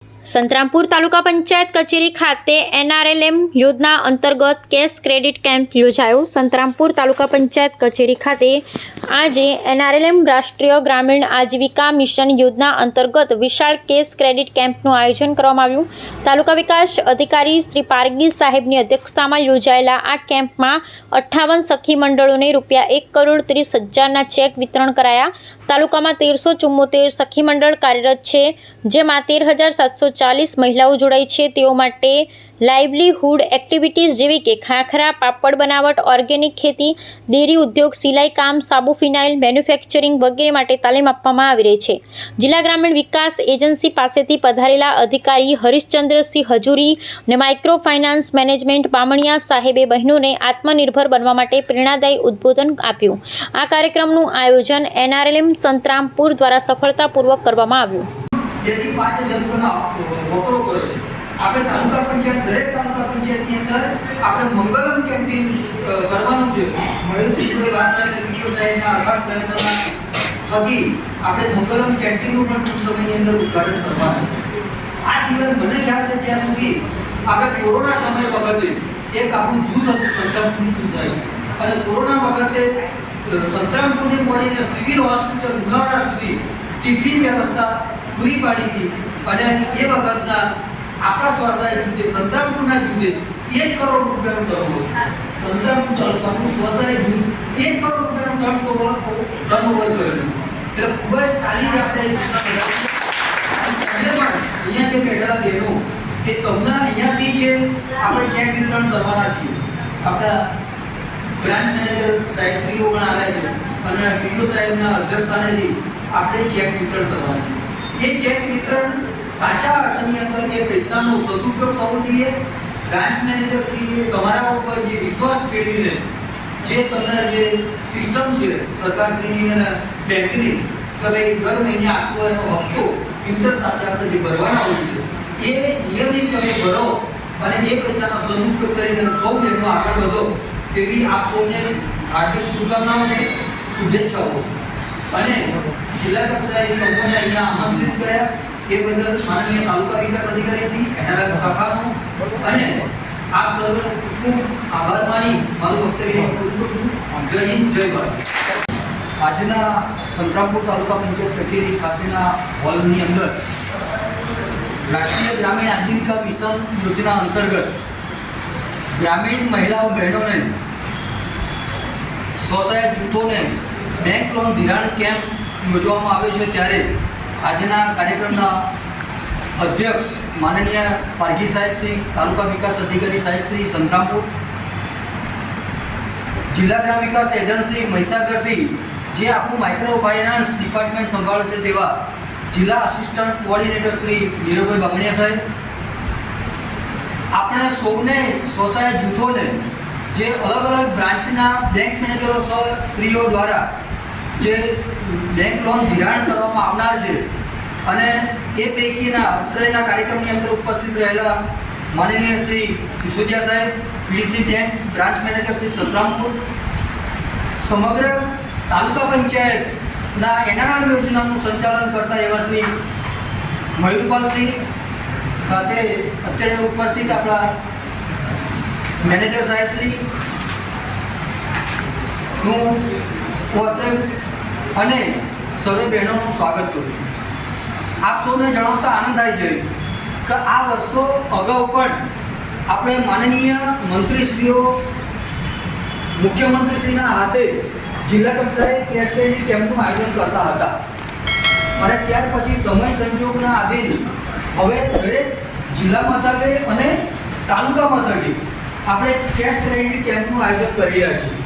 સંતરામપુર તાલુકા પંચાયત કચેરી ખાતે NRLM યોજના અંતર્ગત કેશ ક્રેડિટ કેમ્પ યોજાયો। સંતરામપુર તાલુકા પંચાયત કચેરી ખાતે આજે NRLM રાષ્ટ્રીય ગ્રામીણ આજીવિકા મિશન યોજના અંતર્ગત વિશાળ કેશ ક્રેડિટ કેમ્પનું આયોજન કરવામાં આવ્યું। તાલુકા વિકાસ અધિકારી શ્રી પારગી સાહેબની અધ્યક્ષતામાં યોજાયેલા આ કેમ્પમાં 58 સખી મંડળોને ₹1,30,00,000ના ચેક વિતરણ કરાયા। તાલુકામાં 1374 સખી મંડળ કાર્યરત છે, જેમાં 13,740 મહિલાઓ જોડાઈ છે। તેઓ માટે લાઇવલીહુડ એક્ટિવિટીઝ જેવી કે ખાખરા, પાપડ બનાવટ, ઓર્ગેનિક ખેતી, ડેરી ઉદ્યોગ, સિલાઈ કામ, સાબુ ફિનાઇલ મેન્યુફેક્ચરિંગ વગેરે માટે તાલીમ આપવામાં આવી રહી છે। જિલ્લા ગ્રામીણ વિકાસ એજન્સી પાસેથી પધારેલા અધિકારી હરીશચંદ્રસિંહ હજુરી અને માઇક્રો ફાઇનાન્સ મેનેજમેન્ટ બામણિયા સાહેબે બહેનોને આત્મનિર્ભર બનવા માટે પ્રેરણાદાયી ઉદ્બોધન આપ્યું। આ કાર્યક્રમનું આયોજન NRLM સંતરામપુર દ્વારા સફળતાપૂર્વક કરવામાં આવ્યું। આપણે તાલુકા પંચાયત દરેક તાલુકા પંચાયતની અંદર આપણે મંગલમ કેમ્પેન કરવાનું છે। મહેશજી જોડે વાત કરીને વીડિયો સાહેબના આભાર પ્રયત્નના થકી આપણે મંગલમ કેમ્પેનનું પણ ટૂંક સમયની અંદર ઉદ્ઘાટન કરવાનું છે। આ સિવાય મને ખ્યાલ છે ત્યાં સુધી આપણે કોરોના સમય વખતે એક આપણું જૂથ હતું સંતરામપુરનું સાહેબ, અને કોરોના વખતે સંતરામપુરથી મળીને સિવિલ હોસ્પિટલ ઉનાળા સુધી ટિફિન વ્યવસ્થા પૂરી પાડી હતી, અને એ વખતના આપણા સ્વસહાય જૂથે સંતરામપુરના જૂથે ₹1 કરોડ ટર્નઓવર, સંતરામપુર તાલુકાનું સ્વસહાય જૂથ ₹1 કરોડ ટર્નઓવર કરેલું છે। એટલે ખૂબ જ તાલીમ આપણે પણ અહીંયા જે બેઠેલા બહેનો કે તમને અહીંયાથી જે આપણે ચેક વિતરણ કરવાના છીએ, આપણા બ્રાન્ચ મેનેજર સાહેબશ્રીઓ પણ આવ્યા છે, અને વીડિયો સાહેબના અધ્યક્ષસ્થાનેથી આપણે ચેક વિતરણ કરવાના છે। એ ચેક વિતરણ સાચા અર્થની અંદર એ પૈસાનો સદુપયોગ થવો જોઈએ। બ્રાન્ચ મેનેજર શ્રીએ તમારા ઉપર જે વિશ્વાસ કેળવીને જે તમને જે સિસ્ટમ છે સરકારશ્રીની અને બેંકની કે ભાઈ દર મહિને આપતો એનો હપ્તો ઇન્ટરેસ્ટ સાથે આપણે જે ભરવાના હોય છે એ નિયમિત તમે ભરો, અને એ પૈસાનો સદુપયોગ કરીને સૌ બહેનો આગળ વધો તેવી આપ સૌને હાર્દિક શુભકામનાઓ છે, શુભેચ્છાઓ છે। અને જિલ્લા કક્ષાએથી અમને અહીંયા આમંત્રિત કર્યા એ બદલ માનનીય તાલુકા વિકાસ અધિકારી શ્રી NRLM શાખાનો અને આપ સૌનો ખૂબ આભાર માની મારું વક્તવ્ય પૂરું કરું છું। જય હિન્દ, જય ભારત। આજના સંતરામપુર તાલુકા પંચાયત કચેરી ખાતેના હોલની અંદર રાષ્ટ્રીય ગ્રામીણ આજીવિકા મિશન યોજના અંતર્ગત ગ્રામીણ મહિલાઓ બહેનોને સ્વસહાય જૂથોને બેંક લોન ધિરાણ કેમ્પ યોજવામાં આવે છે, ત્યારે આજના કાર્યક્રમના અધ્યક્ષ માનનીય પારગી સાહેબ શ્રી, તાલુકા વિકાસ અધિકારી સાહેબ શ્રી સંતરામપુર, જિલ્લા ગ્રામ વિકાસ એજન્સી મહીસાગરથી જે આખું માઇક્રો ફાઇનાન્સ ડિપાર્ટમેન્ટ સંભાળે છે તેવા જિલ્લા આસિસ્ટન્ટ કોઓર્ડિનેટર શ્રી નીરવભાઈ બામણિયા સાહેબ, આપણે સૌને સ્વસહાય જૂથોને જે અલગ અલગ બ્રાન્ચના બેંક મેનેજરો શ્રીઓ દ્વારા જે બેંક લોન ધિરાણ કરવામાં આવનાર છે, અને એ પૈકીના અત્રેના કાર્યક્રમની અંદર ઉપસ્થિત રહેલા માનનીય શ્રી સિસોદિયા સાહેબ, PDC bank branch manager Shri Santrampur, સમગ્ર તાલુકા પંચાયતના NRLM યોજનાનું સંચાલન કરતા એવા શ્રી મયુરપાલસિંહ, સાથે અત્યારે ઉપસ્થિત આપણા મેનેજર સાહેબ શ્રી નું પત્ર અને સર્વે બહેનોનું સ્વાગત કરું છું। આપ સૌને જણાવતા આનંદ થાય છે કે આ વર્ષો અગાઉ પણ આપણે માનનીય મંત્રીશ્રીઓ, મુખ્યમંત્રીશ્રીના હાથે જિલ્લા કક્ષાએ કેશ ક્રેડિટ કેમ્પનું આયોજન કરતા હતા, અને ત્યાર પછી સમય સંજોગના આધીન હવે દરેક જિલ્લા મથકે અને તાલુકા મથકે આપણે કેશ ક્રેડિટ કેમ્પનું આયોજન કરી રહ્યા છીએ।